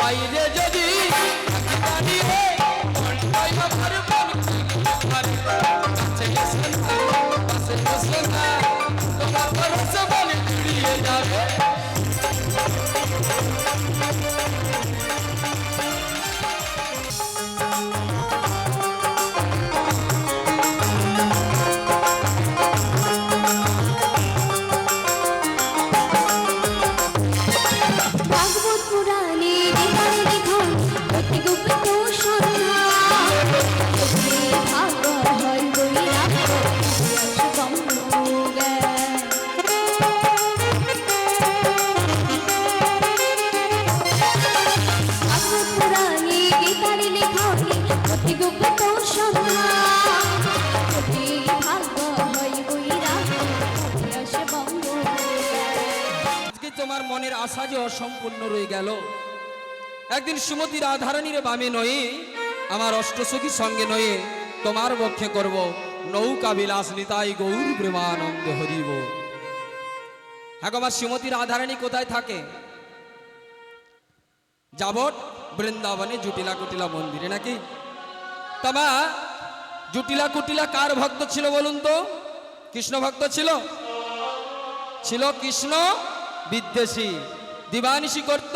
বাইরে যদি দাঁড়িয়ে মনটাই আমার মন কাছে এসে না, কাছে এসে না, তোমার ভরসা বলে জুড়িয়ে যাবে। তোমার মনের আশা যে অসম্পূর্ণ রয়ে গেল। একদিন সুমতি রাধারানীর বামে নয়ে, আমার অষ্টসখীর সঙ্গে নয়ে তোমার বক্ষে করব নৌকা বিলাস নিতাই গৌর প্রেমানন্দ হরিব। হ্যাঁ, আমার সুমতি রাধারানী কোথায় থাকে? যাবট বৃন্দাবনে জুটিলা কুটিলা মন্দিরে নাকি? তমা জুটিলা কুটিলা কার ভক্ত ছিল বলুন তো? কৃষ্ণ ভক্ত ছিল? ছিল কৃষ্ণ বিদ্বেষী, দিবানিশি করত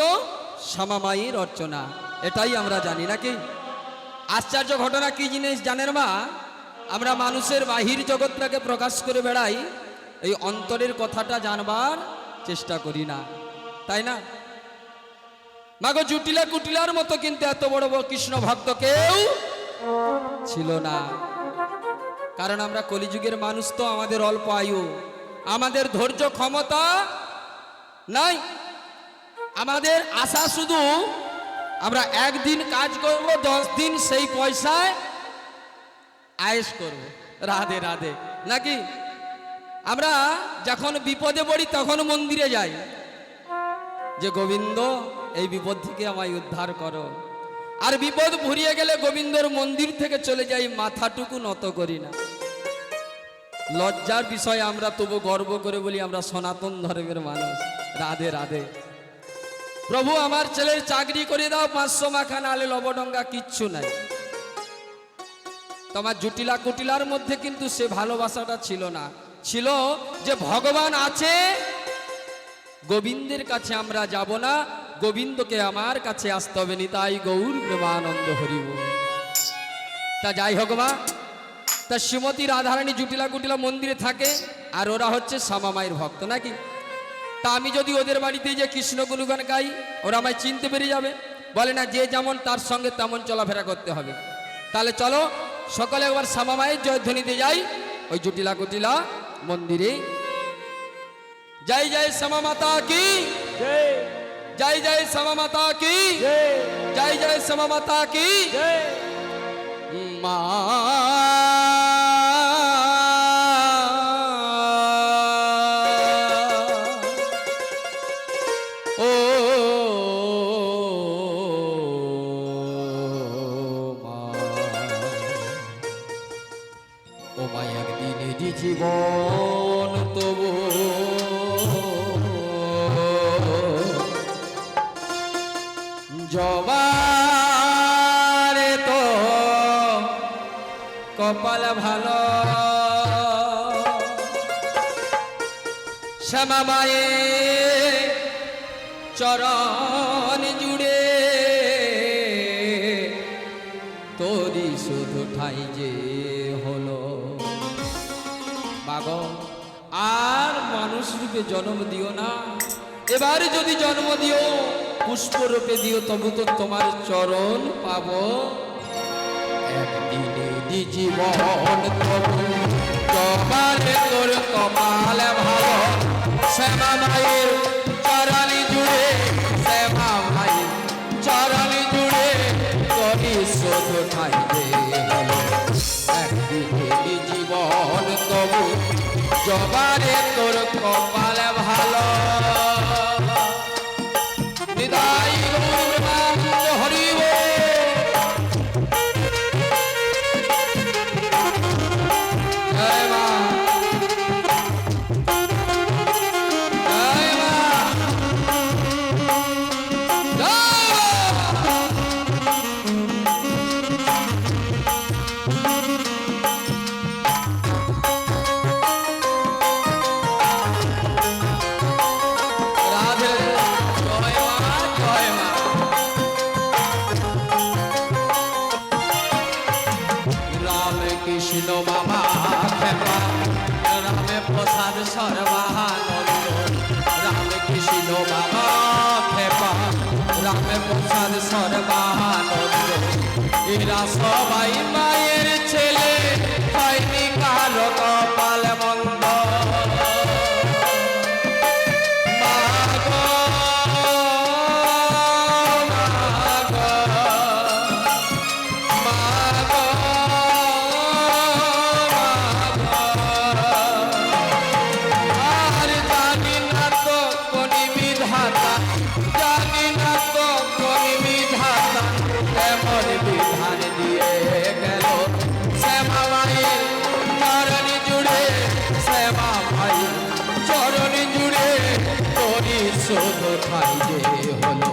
শ্যামামায়ীর অর্চনা। এটাই আমরা জানি নাকি? আশ্চর্য ঘটনা কি জিনিস জানেন মা? আমরা মানুষের বাহির জগৎটাকে প্রকাশ করে বেড়াই, এই অন্তরের কথাটা জানবার চেষ্টা করি না, তাই না? মাগো জুটিলা কুটিলার মতো কিন্তু এত বড় বড় কৃষ্ণ ভক্ত কেউ ছিল না। কারণ আমরা কলিযুগের মানুষ তো, আমাদের অল্প আয়ু, আমাদের ধৈর্য ক্ষমতা নাই। আমাদের আশা শুধু আমরা একদিন কাজ করব, 10 দিন সেই পয়সায় আয়েশ করব। রাধে রাধে নাকি? আমরা যখন বিপদে পড়ি তখন মন্দিরে যাই যে গোবিন্দ এই বিপদ থেকে আমায় উদ্ধার করো, আর বিপদ ভুরিয়ে গেলে গোবিন্দর মন্দির থেকে চলে যাই, মাথাটুকু নত করি না। লজ্জার বিষয় আমরা তবু গর্ব করে বলি আমরা সনাতন ধর্মের মানুষ। রাধে রাধে। প্রভু আমার ছেলের চাকরি করে দাও, 500 মাখা নালে লবডঙ্গা কিচ্ছু নাই। তোমার জুটিলা কুটিলার মধ্যে কিন্তু সে ভালোবাসাটা ছিল না। ছিল যে ভগবান আছে, গোবিন্দের কাছে আমরা যাব না, গোবিন্দকে আমার কাছে আসতে হবে, নিতাই গৌর প্রেমানন্দ হরিব। তা যাই হোক মা, তা শ্রীমতী রাধারানী জুটিলা কুটিলা মন্দিরে থাকে, আর ওরা হচ্ছে শ্যামামায়ের ভক্ত নাকি? তা আমি যদি ওদের বাড়িতে যে কৃষ্ণ গুণগান গাই, ওরা আমায় চিনতে পেরে যাবে। বলে না, যে যেমন তার সঙ্গে তেমন চলাফেরা করতে হবে। তাহলে চলো সকলে একবার শ্যামামায়ের জয়ধ্বনিতে যাই ওই জুটিলা কুটিলা মন্দিরে। জয় জয় শ্যামা মাতা কি জয়, জয় জয় শ্যামা মাতা কি জয়, জয় জয় শ্যামা মাতা কি জয়। মা জীবন তবু জবারে তো কপাল ভালো, শ্যামা মায়ের চরণ জুড়ে তোরি শুধু ঠাই যে হলো। আর মানুষ রূপে জন্ম দিও না, এবারে যদি জন্ম দিও পুষ্প রূপে দিও, তবু তো তোমার চরণ পাবো একদিনে। জীবন তবু কপালে তোর কপাল ভালো, শ্যামা মায়ের চরণে জুড়ে, শ্যামা মায়ের চরণে জুড়ে তোরি শুধু ঠাই যে হলো। একদিনে জীবন তবু জবারে তোর কপালে ভালো, নিতাই গৌর প্রেমানন্দ হরিব। জয় মা, জয় মা, জয় মা। মামা খেপা রামে প্রসাদ সর্বানন্দ রামে কৃষ্ণ মামা খেপা রামে প্রসাদ সর্বানন্দ এরা সবাই মায়ের ছেলে হয়নি কারো কপাল মন্দ শুধু ঠাই যে হলো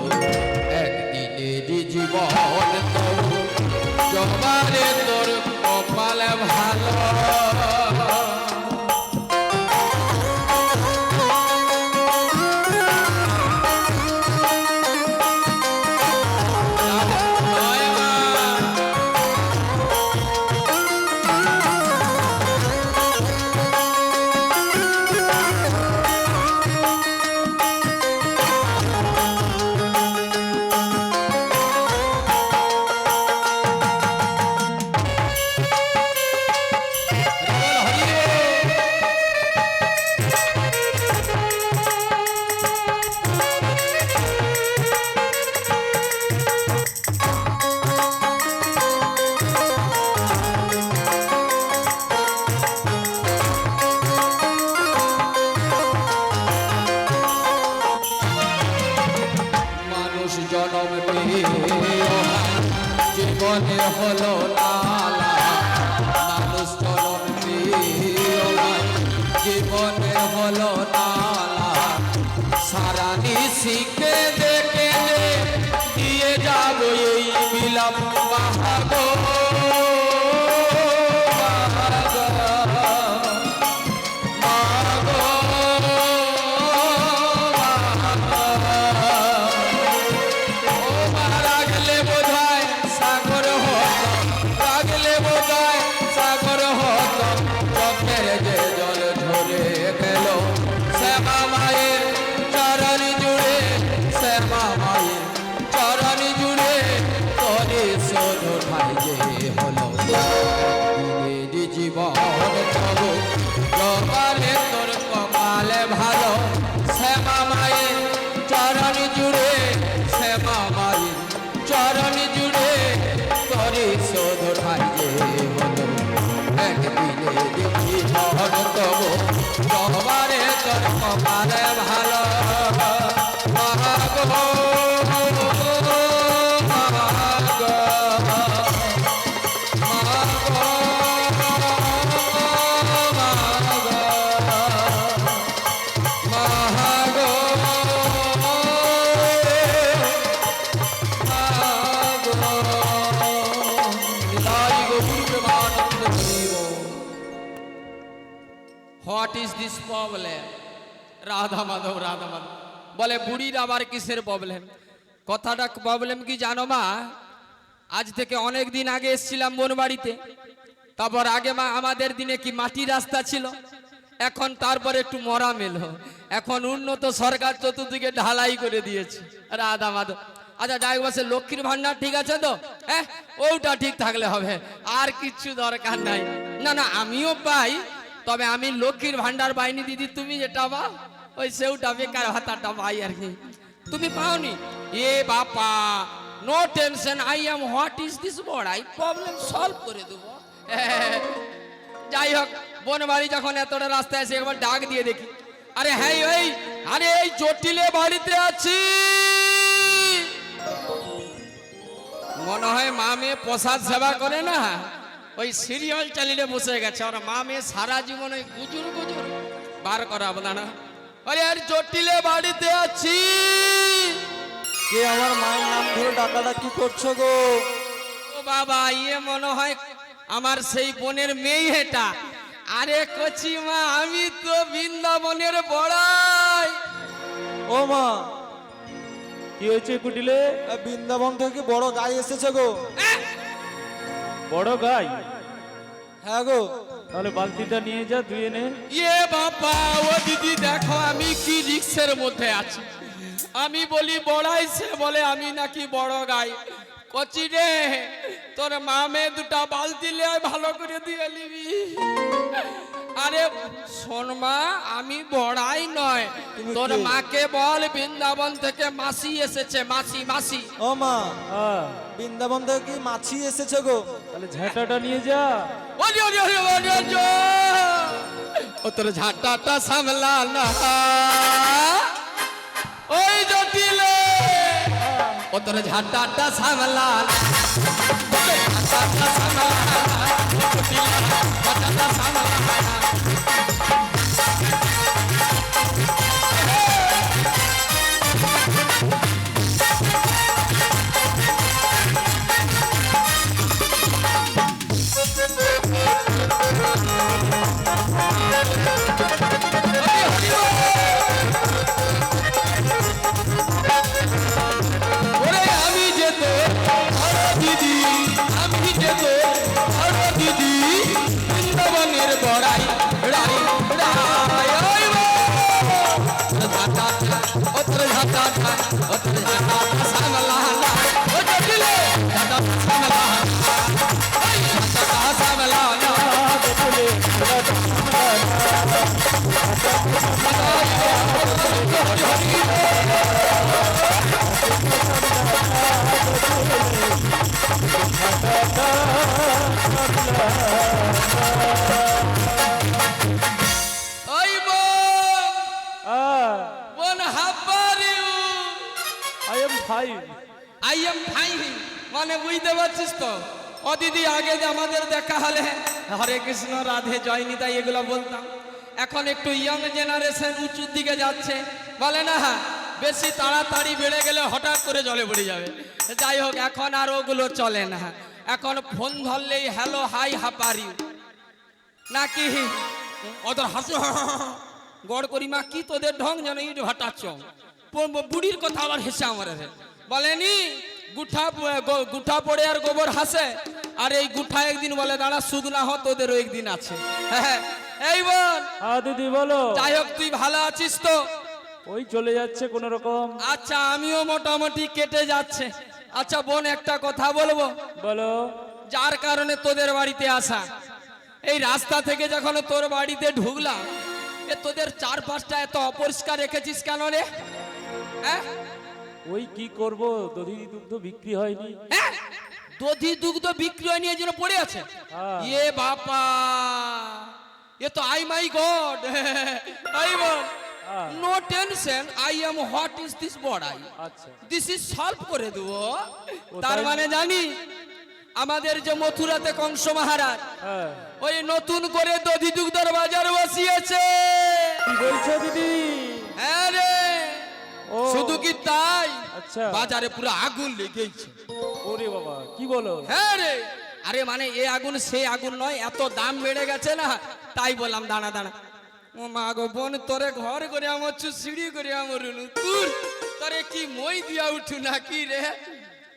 একদিনের জীবন তবু জবারে তোর কপাল ভালো জীবনে হলো নালা মানুষ জনম জীবনে হলো নালা সারা নিশিকে দেখে দিয়ে যাবো এই বিলাপ মাহাগো জীবন তবু জবালে তোর কপালে ভালো শ্যামা মায়ের চরণ জুড়ে শ্যামা মায়ের চরণ জুড়ে তোরে শোধ ঠাই যে হলো একদিনের জীবন তবু জবালে তোর কপালে ভালো what is this problem Radha Madhav বলে বুড়ির আবার কিসের প্রবলেম কথাটা প্রবলেম কি জানো মা আজ থেকে অনেক দিন আগে এসেছিলাম বোন বাড়িতে তারপর আগে মা আমাদের দিনে কি মাটির রাস্তা ছিল এখন তারপরে একটু মরা মেল এখন উন্নত সরকার চতুর্দিকে ঢালাই করে দিয়েছে রাধা মাধব আচ্ছা ডাইবাসের লক্ষ্মীর ভান্ডার ঠিক আছে তো হ্যাঁ ওটা ঠিক থাকলে হবে আর কিচ্ছু দরকার নাই না না আমিও পাই তবে আমি লক্ষ্মীর ভান্ডার পাইনি দিদি তুমি যেটা বা ওই সেউটা বেকার ভাতাটা পাই আর কি তুমি পাওনি এ বাপা no tension I am what is this বড় আই প্রবলেম সলভ করে দেবো যাই হোক বোন বাড়ি যখন এতটা রাস্তায় এসে একবার ডাক দিয়ে দেখি আরে হ্যাঁ ওই আরে এই জটিলে বাড়িতে আছি মনে হয় মা মেয়ে প্রসাদ সেবা করে না ওই সিরিয়াল চালিয়ে বসে গেছে ওরা মা মেয়ে সারা জীবন ওই গুজুর গুজুর বার করাবো না আরে আর জটিলে বাড়িতে আছি কে আমার মায়ের নাম ধরে ডাকাটা কি করছো গো ও বাবা ইয়ে মনে হয় আমার সেই বোনের মেয়ে এটা আরে কচি মা আমি তো বৃন্দাবনের বড়াই ও মা কি হয়েছে কুটিলে বৃন্দাবন থেকে বড় গাই এসেছে গো বড় গাই হ্যাঁ গো। তাহলে বালতিটা নিয়ে যা ধুয়ে নে। ইয়ে বাবা, ও দিদি দেখো আমি কি রিক্সের মধ্যে আছি। আমি বলি বড়াই, সে বলে আমি নাকি বড় গাই। কচি রে, তোর মামে দুটা বালতি লে ভালো করে দিয়ে নিবি। আরে শোন মা, আমি বড়াই নয়, তুমি তোর কে? মাকে বল বৃন্দাবন থেকে মাসি এসেছে, মাসি মাসি। ও মা, হ্যাঁ, বৃন্দাবন থেকে কি মাছি এসেছে গো? তাহলে ঝাঁটাটা নিয়ে যা। ওরে ওরে ওরে ওরে ওরে, ও তোর ঝাঁটাটা সামলা না, ওই জটিলে ও তোর ঝাঁটাটা সামলা না, ঝাঁটাটা সামলা না, জটিলে ঝাঁটাটা সামলা না। ওরে আমি যে তো বড় দিদি, আমি যে তো বড় দিদি, বৃন্দাবনের বড়াই রাই রাই। ওই ঝাঁটা ও তোর ঝাঁটা, ও তোর ঝাঁটা সামলা না, ও জটিলে ঝাঁটা সামলা না, ওই ঝাঁটা সামলা না। ওই বোন, how are you? I am fine. I am fine, মানে বুঝতে পারছিস তো? ও দিদি, আগে যে আমাদের দেখা হলে হরে কৃষ্ণ রাধে জয় নিতাই এগুলো বলতাম, এখন একটু ইয়ং জেনারেশন উঁচুর দিকে যাচ্ছে, বলে না বেশি তাড়াতাড়ি বেড়ে গেলে হঠাৎ করে জলে পড়ে যাবে। যাই হোক, এখন আর ওগুলো চলে না, এখন ফোন ধরলেই হ্যালো হাই হাপার ইউ নাকি ওদের হাসি গড় করি মা, কি তোদের ঢং যেন ইট হটাচ্ছ। বুড়ির কথা আবার হেসে আমার বলেনি, গুঠা পড়ে আর গোবর হাসে, আর এই গুঠা একদিন বলে দাঁড়া সুদ না হো, তোদেরও একদিন আছে। এই বোন, হ্যাঁ দিদি বলো। যাই হোক তুই ভালো আছিস তো? ওই চলে যাচ্ছে কোন রকম। আচ্ছা, আমিও মোটামুটি কেটে যাচ্ছে। আচ্ছা বোন, একটা কথা বলবো, বলো। যার কারণে তোদের বাড়িতে আসা, এই রাস্তা থেকে যখন তোর বাড়িতে ঢুকলাম, এ তোদের চারপাশটা এত অপরিষ্কার রেখেছিস কেন রে? হ্যাঁ ওই কি করব, দধি দুগ্ধ বিক্রি হয়নি। হ্যাঁ? দধি দুগ্ধ বিক্রি হয়ে নিয়ে যেন পড়ে আছে। হ্যাঁ। ইয়ে বাবা, এ তো আই মাই গড। আই বল, হ্যাঁ। No tension, I am what is this বড়াই, আচ্ছা। দিস ইজ সলভ করে দেবো। ও, তার তাই? মানে জানি আমাদের যে মথুরাতে কংস মহারাজ হ্যাঁ, ওই নতুন করে দধি দুগ্ধর বাজার বসিয়েছে। কি বলছো দিদি? হ্যাঁ রে, ও শুধু কি তাই, আচ্ছা। বাজারে পুরো আগুন লেগেছে। ওরে বাবা, কি বলো? হ্যাঁ রে, আরে মানে এ আগুন সে আগুন নয়, এত দাম বেড়ে গেছে না, তাই বললাম দাঁড়া দাঁড়া। ও মা গো বোন, তোরে ঘর করে আমার সিঁড়ি করে আমার তুর তোরে কি মই দিয়া উঠু নাকি রে?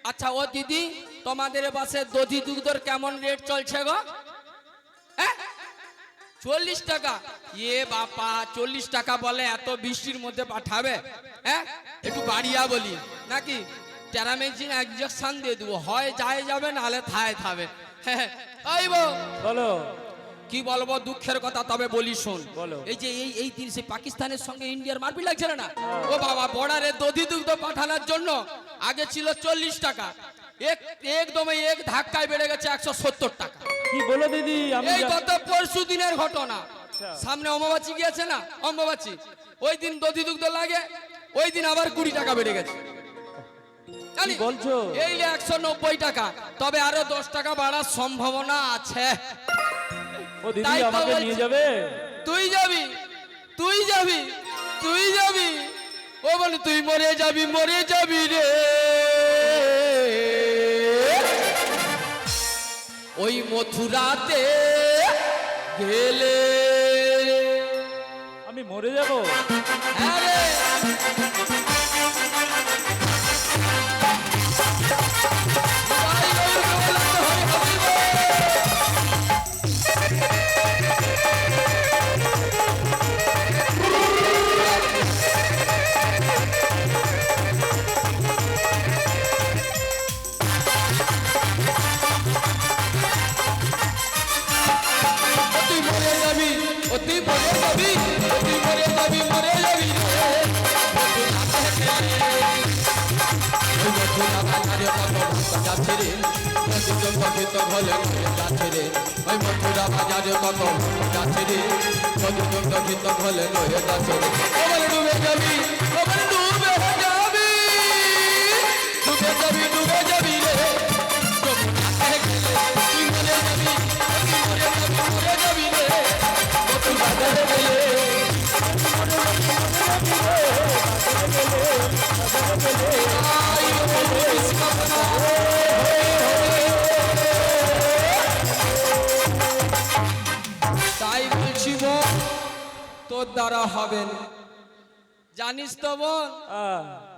আচ্ছা ও দিদি, তোমাদের পাশে দধি দুগ্ধর কেমন রেট চলছে গো? হ্যাঁ 40 টাকা? এ বাবা, 40 টাকা বলে এত বৃষ্টির মধ্যে পাঠাবে? হ্যাঁ, একটু বাড়িয়া বলি নাকি টেরামেজিন ইনজেকশন দিয়ে দেবো, হয় যায় যাবে নাহলে থায় থাবে। হ্যাঁ এই বলো। কি বলবো দুঃখের কথা, তবে বলি শোন। বলো। এই যে এই দিন সে পাকিস্তানের সঙ্গে ইন্ডিয়ার মারপিট লাগছিল না, ও বাবা, বর্ডারে দধি দুগ্ধ পাঠানোর জন্য আগে ছিল 40 টাকা, একদমই এক ধাক্কায় বেড়ে গেছে 170 টাকা। কি বলো দিদি? আমি এই গত পরশু দিনের ঘটনা, সামনে অমাবাসী গিয়েছে না, অমাবাসী, ওই দিন দধি দুগ্ধ লাগে, ওই দিন আবার 20 টাকা বেড়ে গেছে। কি বলছো? এই 190 টাকা, তবে আরো 10 টাকা বাড়ার সম্ভাবনা আছে। ও দিদি, তাই তো আমাকে বলছি। নিয়ে যাবে? তুই যাবি, তুই যাবি, তুই যাবি, ও বলে তুই মরে যাবি, মরে যাবি রে। ওই মথুরাতে গেলে আমি মরে যাব? হ্যাঁ রে। জয় গৌর গোবিন্দ হরি হরি বল। বাজারে কত ভক্ত যাচ্ছে রে দুজন ভক্ত হলে হয়ে যাচ্ছে রে ওই মথুরা বাজারে কত ভক্ত যাচ্ছে রে দুজন ভক্ত হলে হয়ে যাচ্ছে রে ওরে ডুবে যাবি ওরে ডুবে যাবি ডুবে যাবি ডুবে যাবি রে যমুনাতে গেলে তুই মরে যাবি তুই মরে যাবি রে নতুন বাজারে গেলে তাই বলছি বোন তোর দ্বারা হবে না জানিস তো বোন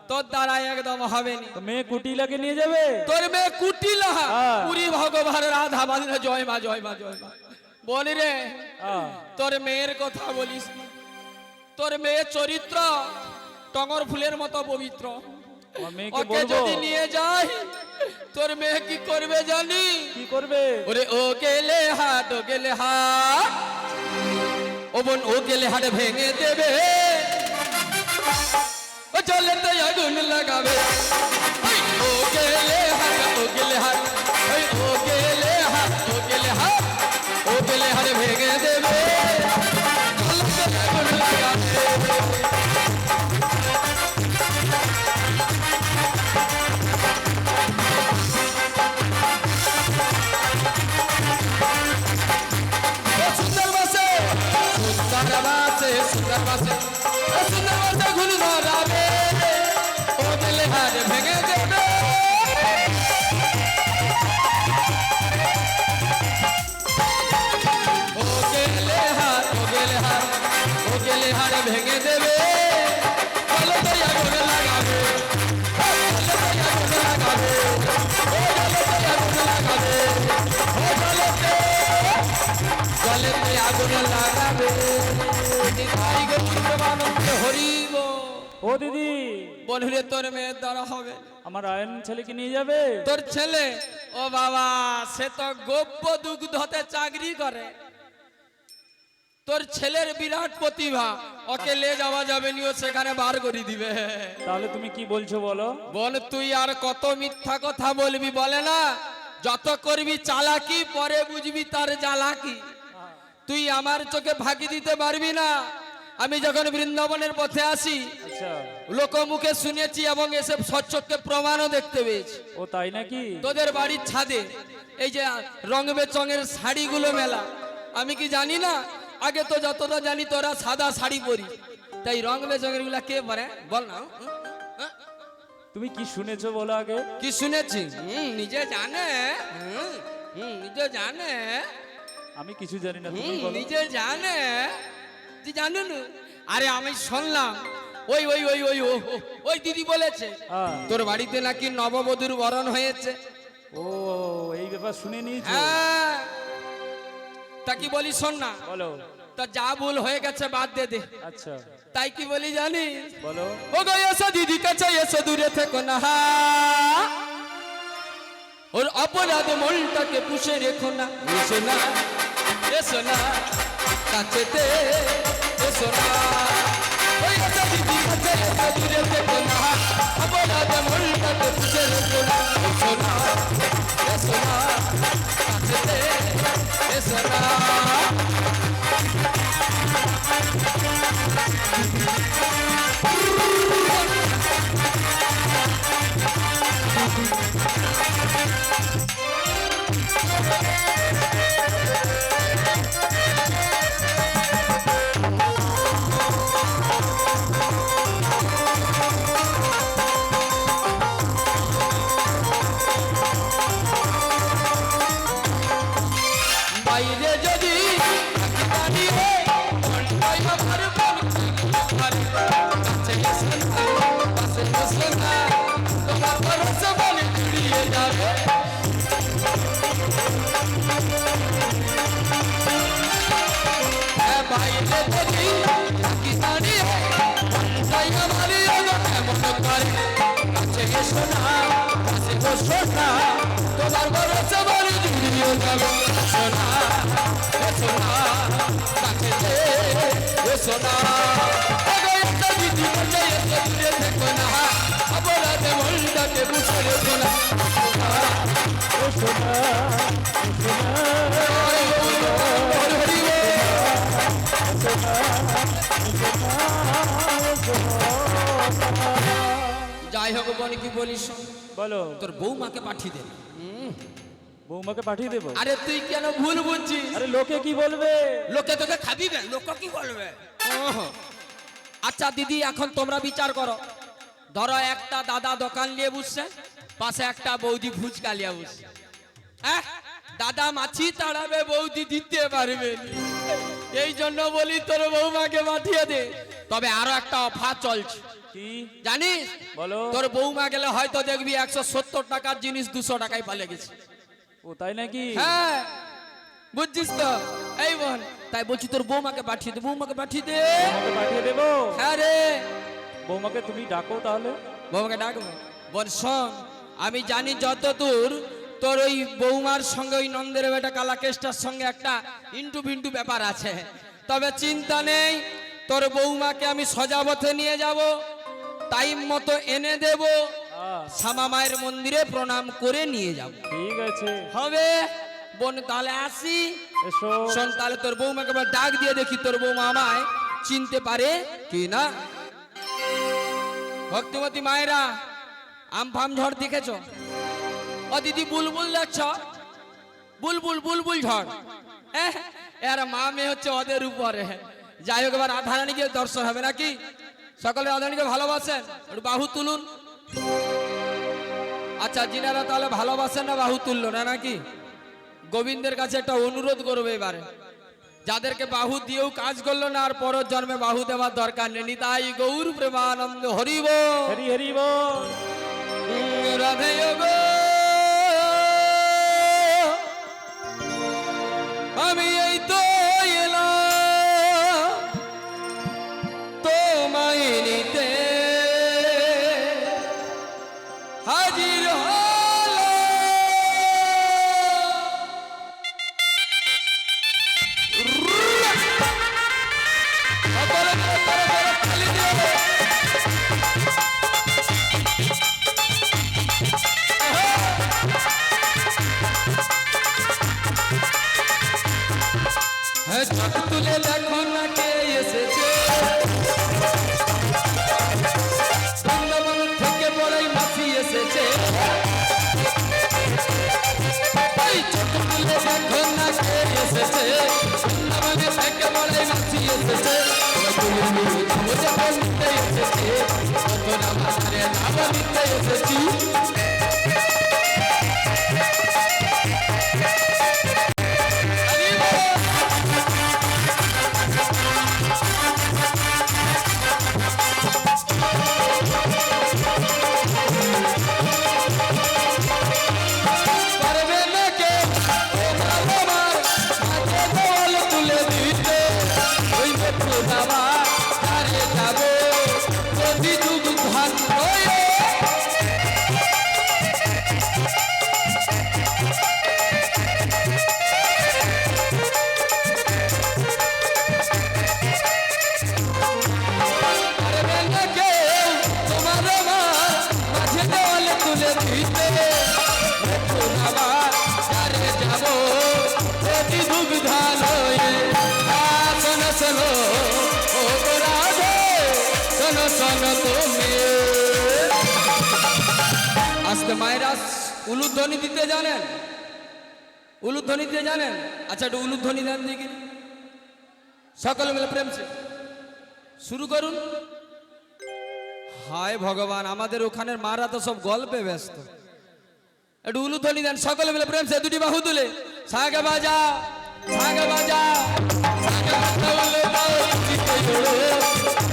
তোর দ্বারা একদম হবে না তো মেয়ে কুটিলাকে নিয়ে যাবে তোর মেয়ে কুটিলা হ্যাঁ। পুরী ভগবান রাধা বাঁধলে জয় মা জয় মা জয় মা বলি রে তোর মেয়ের কথা বলিস না। তোর মেয়ের চরিত্র টগর ফুলের মতো পবিত্র আমার মেয়েকে ওকে বলবো যদি নিয়ে যাই তোর মেয়ে কি করবে জানি কি করবে ওরে ও গেলে হাট ও বোন ও গেলে হাট ভেঙে দেবে ও জলেতে আগুন লাগাবে ওই ও গেলে হাট ও গেলে হাট ওই ও গেলে হাট ও গেলে হাট ও গেলে হাট ভেঙে দেবে জলেতে আগুন লাগাবে সুন্দর বাসে ঘুল ধরাবে ও গেলে হার ভেঙে দেবে ও গেলে হার ভেঙে দেবে চলো তো আগুন লাগাবে জলেতে আগুন লাগাবে হরিব ও দিদি বললে তোর মেয়ের দ্বারা হবে আমার আয়ন ছেলেকে নিয়ে যাবে তোর ছেলে ও বাবা সে তো গোপ্য দুগ্ধতে চাকরি করে তোর ছেলের বিরাট প্রতিভা ওকে লে যাওয়া যাবে নি ও সেখানে বার করে দিবে তাহলে তুমি কি বলছো বলো বল তুই আর কত মিথ্যা কথা বলবি বলে না যত করবি চালাকি পরে বুঝবি তার জ্বালাকি তুই আমার চোখে ফাঁকি দিতে পারবি না আমি যখন বৃন্দাবনের পথে আসি আচ্ছা লোকমুখে শুনেছি এবং এসব সচ্চক্ষে প্রমাণও দেখতে পেয়েছি ও তাই নাকি তোদের বাড়ির ছাদে এই যে রং বেচঙের শাড়িগুলো মেলা আমি কি জানি না আগে তো যতটা জানি তোরা সাদা শাড়ি পরি তাই রং বেচঙের গুলা কে পরে বল না তুমি কি শুনেছো বলো আগে কি শুনেছি নিজে জানে নিজে জানে আমি কিছু জানি না তুমি বলো নিজে জানে তুই জানো না আরে আমি শুনলাম ওই ওই ওই ওই ওই দিদি বলেছে তোর বাড়িতে নাকি নববধূর বরণ হয়েছে ও এই ব্যাপার শুনে নিয়েছো হ্যাঁ তা কি বলি শোন না বলো তা যা ভুল হয়ে গেছে বাদ দে দে আচ্ছা তাই কি বলি জানিস বলো ও গো এসো দিদি কাছে এসো দূরে থেকো না ওর অপরাধ মনটাকে পুষে রেখো না এসো না কাছেতে এসো না ওই এসো দিদি কাছে এসো দূরে থেকো না অপরাধ মনটাকে পুষে রেখো না এসো না কাছেতে এসো না বাইরে যদি দাঁড়িয়ে আমার মন কাছে এসো না পাশে বসো না তোমার ভরসা বলে জুড়িয়ে যাবে বাইরে যদি দাঁড়িয়ে আমার কেমন করে কাছে এসো না পাশে বসো না তোমার ভরসা বলে জুড়িয়ে যাবে সোনা সোনা কাছে সোনা দিদি দূরে থেকো না অপরাধ মনটা রাতে বুঝে রেখো না ও সোনা, ও সোনা, যাই হোক বনি কি বলিস বলো। তোর বৌমাকে পাঠিয়ে দে। বৌমাকে পাঠিয়ে দেবো? আরে তুই কেন ভুল বুঝছিস? আরে লোকে কি বলবে? লোকে তোকে খাবি বে, লোক কি বলবে? আচ্ছা দিদি, এখন তোমরা বিচার করো। ধরো একটা দাদা দোকান নিয়ে বসছে, পাশে একটা বৌদি ফুচকা নিয়ে বসছে। হ্যাঁ, দাদা মাছি তাড়াবে, বৌদি দিতে পারবে না। এই জন্য বলি তোর বৌমাকে পাঠিয়ে দে। তবে আরো একটা অফার চলছে, কি জানিস? বলো। তোর বৌমা গেলে হয়তো দেখবি 170 টাকার জিনিস 200 টাকায় পালে গেছে। ও তাই নাকি? হ্যাঁ, বুঝছিস তো? এই বোন, তাই বলছি তোর বৌমাকে পাঠিয়ে দে, বৌমাকে পাঠিয়ে দে। বৌমাকে পাঠিয়ে দেবো? হ্যাঁ রে, বৌমাকে তুমি ডাকো তাহলে। বৌমাকে ডাকবো। বোন শোন, আমি জানি যতদূর তোর ওই বৌমার সঙ্গে ওই নন্দের বেটা কালাকেশটার সঙ্গে একটা ইন্টু বিন্টু ব্যাপার আছে, তবে চিন্তা নেই, তোর বৌমাকে আমি সজাবতে নিয়ে যাব, টাইম মতো এনে দেব, শ্যামা মায়ের মন্দিরে প্রণাম করে নিয়ে যাব। ঠিক আছে, হবে বোন, তাহলে আসি। এসো। শোন, তাহলে তোর বৌমাকে একবার ডাক দিয়ে দেখি তোর বৌমা আমায় চিনতে পারে কি না। ভক্তিমতী মায়েরা, আম ফাম ঝড় দেখেছ? ও দিদি, বুলবুল দেখছ? বুলবুল বুলবুল ঝড়। হ্যাঁ, এর মা মেয়ে হচ্ছে ওদের উপরে। যাই হোক, এবার রাধারানীকে দর্শন হবে নাকি? সকলে রাধারানীকে ভালোবাসেন? একটু বাহু তুলুন। আচ্ছা, যিনারা তাহলে ভালোবাসেন না, বাহু তুললো না নাকি? গোবিন্দের কাছে একটা অনুরোধ করবে এবারে, যাদেরকে বাহু দিয়েও কাজ করলো না, আর পরের জন্মে বাহু দেওয়ার দরকার নেই। নিতাই গৌর প্রেমানন্দ হরিব হরি হরি বল। রাধে গো, আমি এই তো এলাম তোমায় নিতে, হাজির চোখ তুলে দেখো না কে এসেছে, বৃন্দাবন থেকে বড়াই মাসি এসেছে। চোখ তুলে দেখো না কে এসেছে, বৃন্দাবন থেকে বড়াই মাসি এসেছে। নিতে এসেছে, নিতে এসেছি। আজকে মায়েরা উলুধ্বনি দিতে জানেন? উলুধ্বনি দিতে জানেন? আচ্ছা, একটু উলুধ্বনি দেন দেখি, সকলে মিলে প্রেম সে শুরু করুন। হায় ভগবান, আমাদের ওখানের মারা তো সব গল্পে ব্যস্ত। একটু উলুধ্বনি দেন, সকলে মিলে প্রেম সে দুটি বাহু তুলে। সাগে বাজা, সাগে বাজা, সাগে বাজা,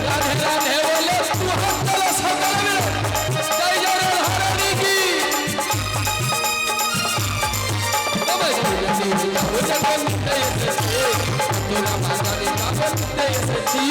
রাধে রাধে বলে তু হাত তোলো, সকলে মিলে জয় জয় রাধারানী কি। তবে নিতে এসেছে, তোরা বাজারে নিতে এসেছি।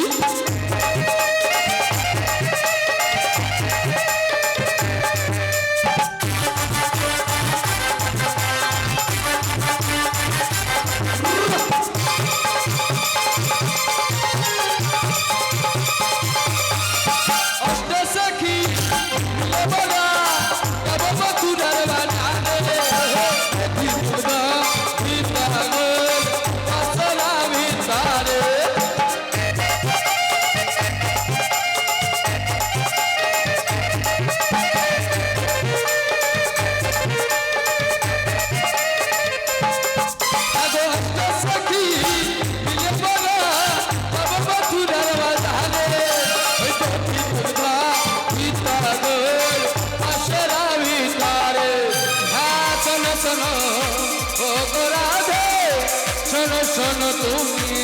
শোনো শোনো তুমি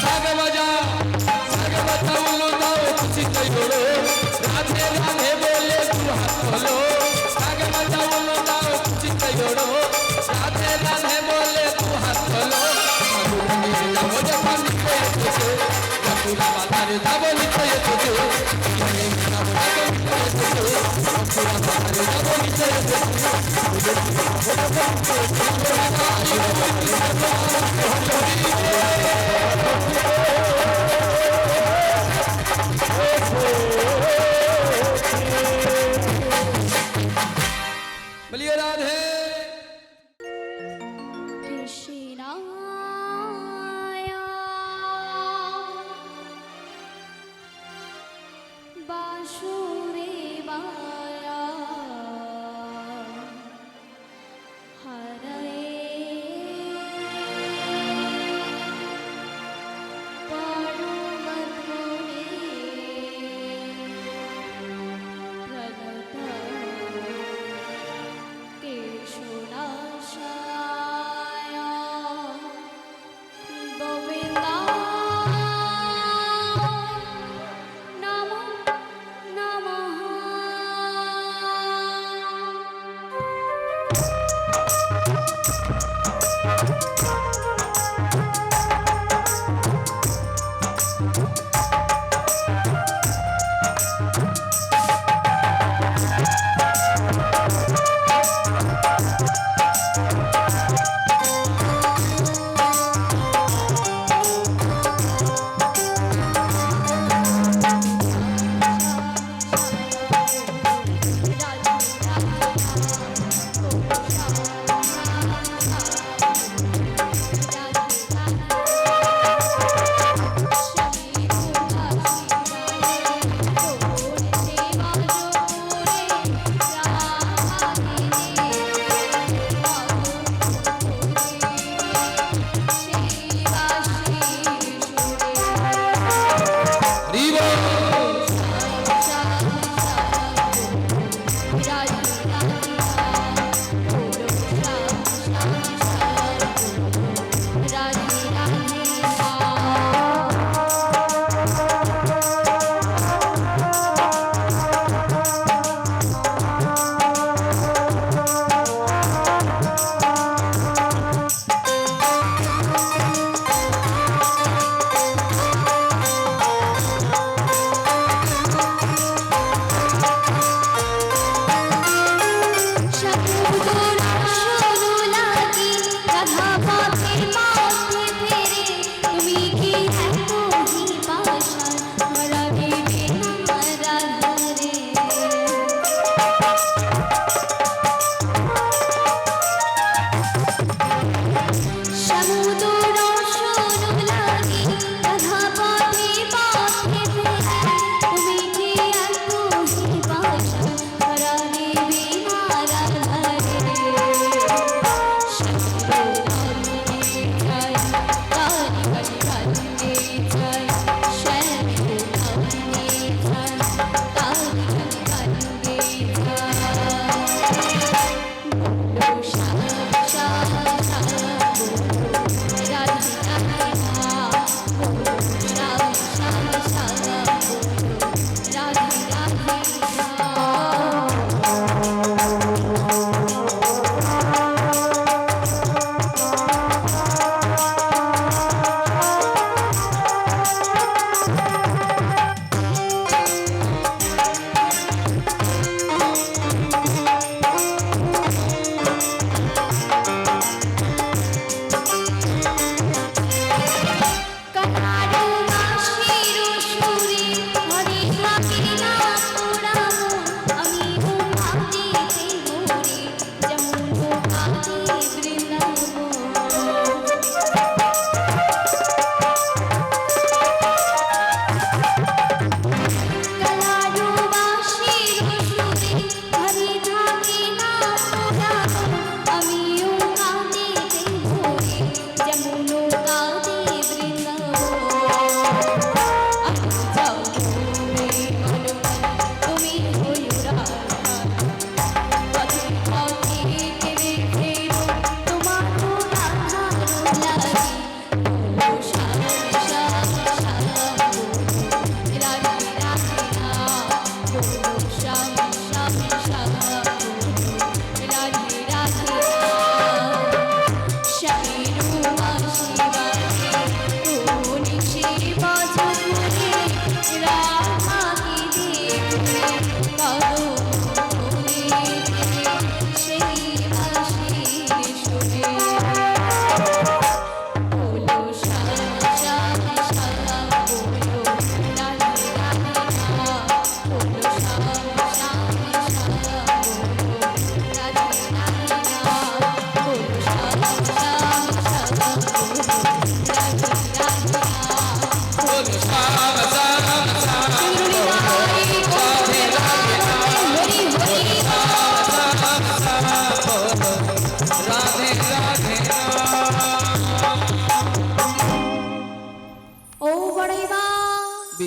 সাগে বাজা উল্লু দাও খুশিতে ওড়ো রাধে রাধে বলে দু হাত তোলো সাগে বাজা উল্লু দাও খুশিতে ওড়ো রাধে রাধে বলে দু হাত তোলো যাবো যখন নিতে এসেছে রকুলা বাজারে যাবো নিতে এসেছে যাবো যখন নিতে এসেছে রকুলা বাজারে যাবো নিতে বলিয়ে রাধে কৃষ্ণায়া বাসুদেবায়া হরয়ে পরমধুরে প্রণত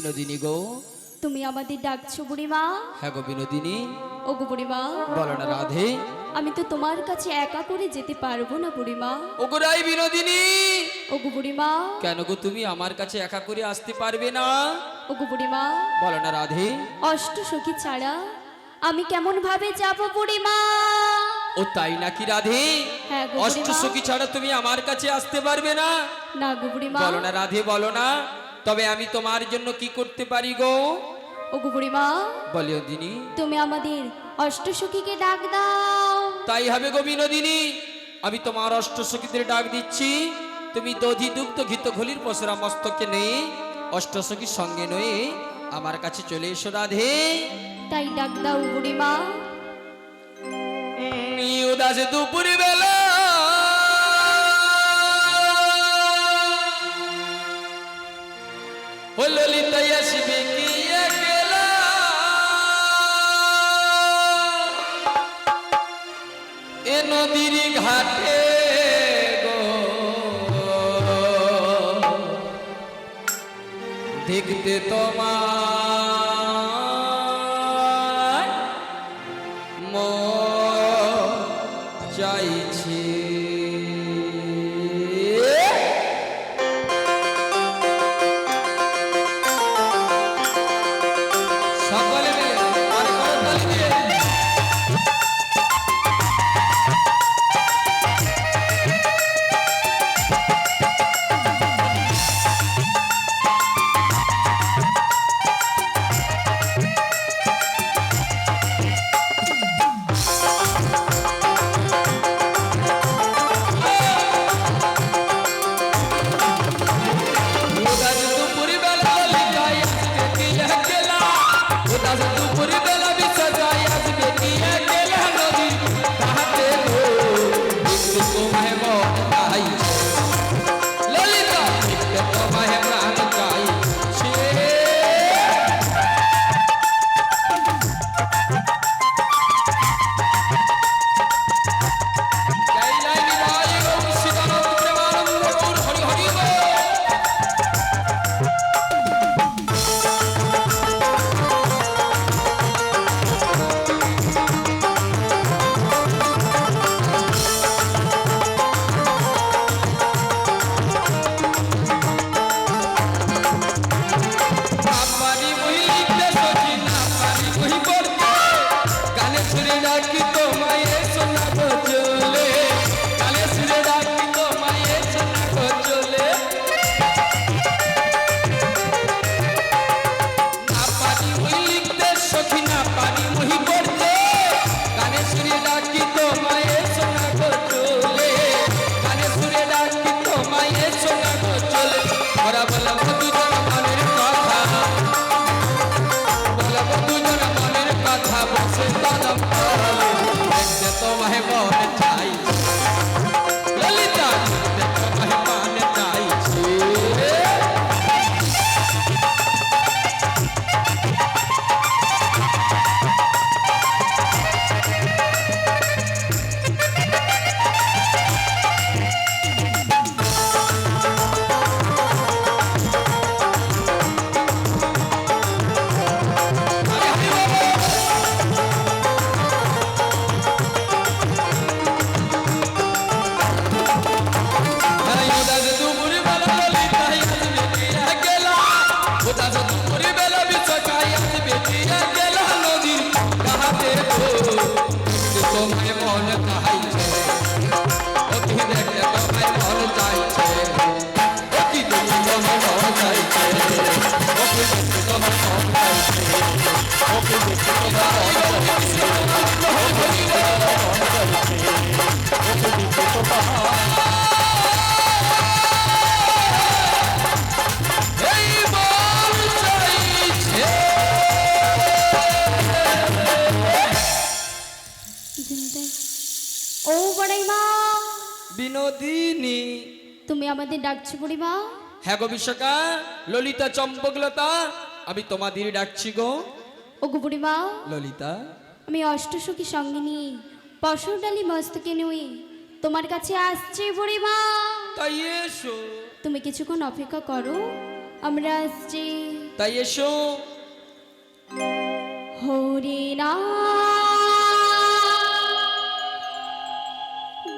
বিনোদিনী গো। তুমি আমাদের ডাকছো বুড়িমা? হ্যাঁ গো বিনোদিনী। ওগো বুড়িমা, বলো না রাধে। আমি তো তোমার কাছে একা করে যেতে পারবো না বুড়িমা। ওগো রাই বিনোদিনী। ওগো বুড়িমা, কেন গো তুমি আমার কাছে একা করে আসতে পারবে না? ওগো বুড়িমা, বলো না রাধে। অষ্ট সখী ছাড়া আমি কেমন ভাবে যাব বুড়িমা? ও তাই নাকি রাধে? হ্যাঁ গো অষ্ট বুড়িমা। সখী ছাড়া তুমি আমার কাছে আসতে পারবে না? না গো বুড়িমা। বলো না রাধে, বলো না। তবে আমি তোমার জন্য কি করতে পারি গো? ওগো বুড়িমা, বলিও দিনী। তুমি আমাদের অষ্ট সখীকে ডাক দাও। তাই হবে গো বিনোদিনী। আমি তোমার অষ্ট সখীদের ডাক দিচ্ছি। তুমি দধি দুগ্ধ ঘিত ঘলির পসরা মস্তকে নিয়ে অষ্ট সখীর সঙ্গে নয়ে আমার কাছে চলে এসো রাধে। তাই ডাক দাও বুড়িমা। উদাস দুপুর বেলা ও ললিতা আসবে কি একলা, এ নদীর ঘাটে গো দেখতে তোমার মন চাইছে। সকলে মিলে আর করতালি দিয়ে উদাস দুপুর বেলা ললিতায় আসবে কি একলা, উদাস দুপুর বেলা বিসর্জয় আসবে কি একলা, নদীর ঘাটে গো দেখতে তোমায় মন চাইছে। ললিতা দেখতে তোমায় প্রাণ চাইছে। জয় জয় নিতাই গৌর শিবানন্দ প্রেমানন্দ গৌর হরি হরি বল। নাপারি বই লিখতে সখী, নাপারি বই পড়তে, গানে সুরে ডাকি তোমায় শোনাবো চলে, গানে সুরে ডাকি তোমায় শোনাবো চলে। নাপারি বই লিখতে সখী, নাপারি বই পড়তে, গানে সুরে ডাকি তোমায় শোনাবো চলে, গানে সুরে ডাকি তোমায় শোনাবো চলে। ওরা বললাম দুজন মনের কথা, বলবো দুজন মনের কথা, বসে কদম তলে দেখতে তোমায় মন চাইছে। ললিতা দেখতে তোমায় মন চাইছে। উদাস দুপুর বেলা ললিতায় আসবে কি একলা, উদাস দুপুর বেলা বিসর্জয় আসবে কি একলা, নদীর ঘাটে গো দেখতে তোমায় মন চাইছে। ও কি দেখতে তোমায় মন চাইছে, ও কি দেখতে তোমায় মন চাইছে, ও কি দেখতে তোমায় মন চাইছে, ও কি দেখতে তোমায় মন চাইছে, হরি হরি এই মন চাইছে। ও বুড়িমা, বিনোদিনী। তুমি আমাদের ডাকছো বুড়িমা? হ্যাঁ গো বিশ্বকা, ললিতা চম্পকলতা, আমি তোমাদের ডাকছি গো। ওগো বুড়িমা, ললিতা আমি অষ্ট সখী সঙ্গে নিয়ে পশর ডালি মস্তকে নুয়ে তোমার কাছে আসছি বুড়িমা। তাই এসো। তুমি কিছুক্ষণ অপেক্ষা করো, আমরা আসছি। তাই এসো হরে রাম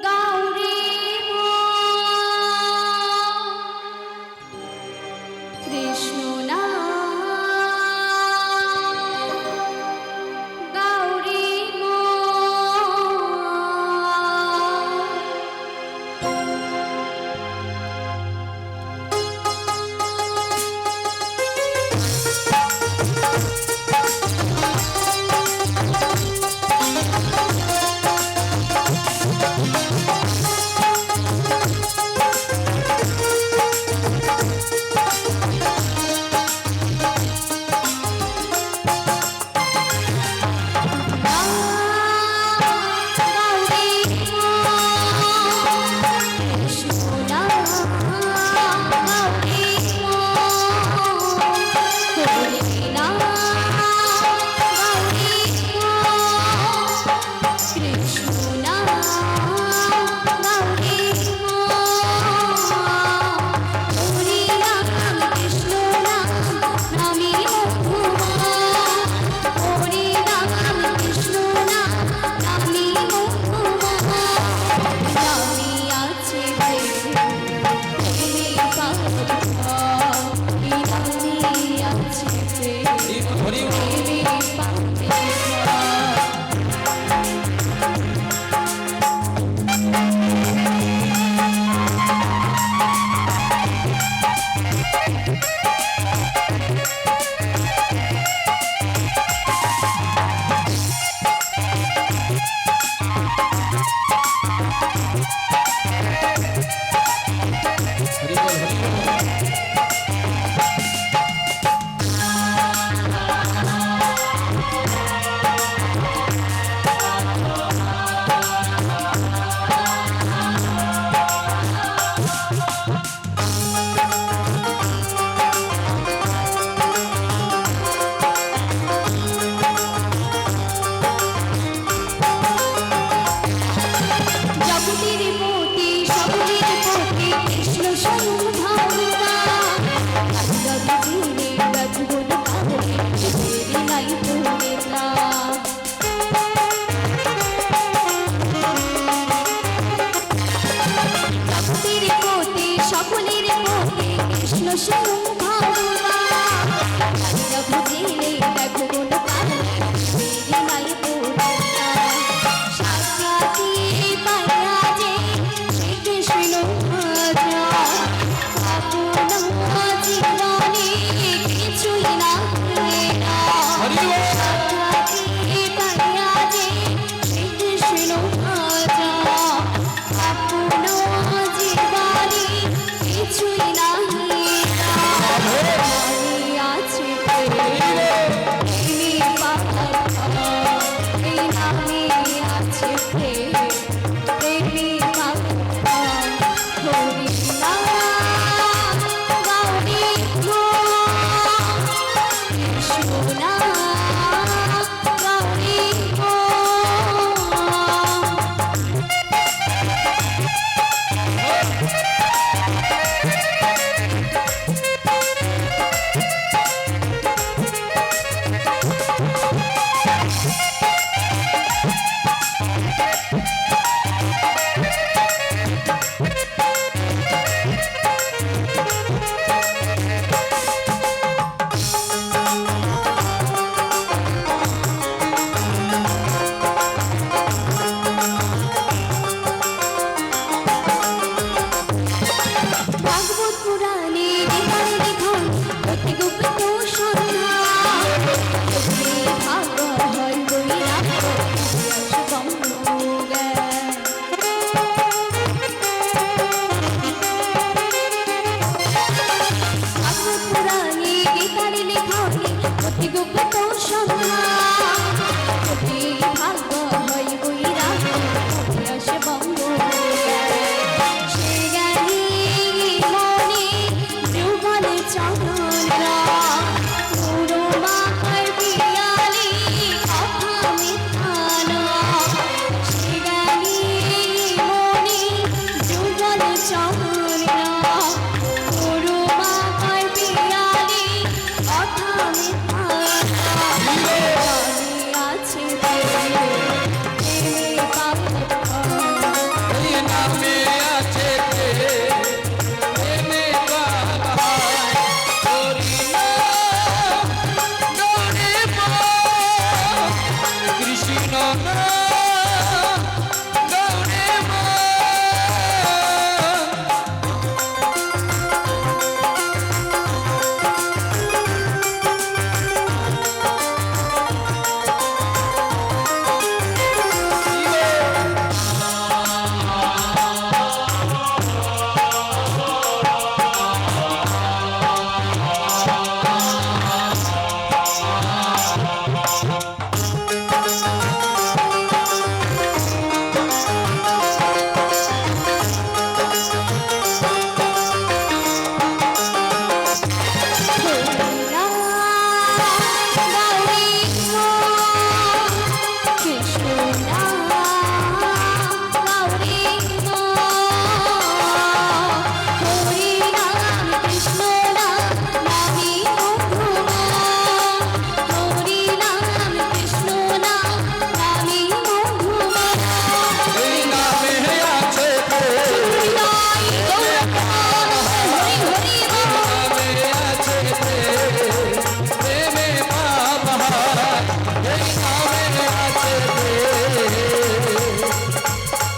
গৌরী কৃষ্ণ গৌরী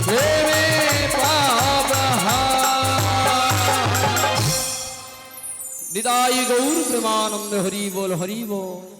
প্রেমে পাবহা নিতাই গৌর প্রেমানন্দ হরি বল হরি বল।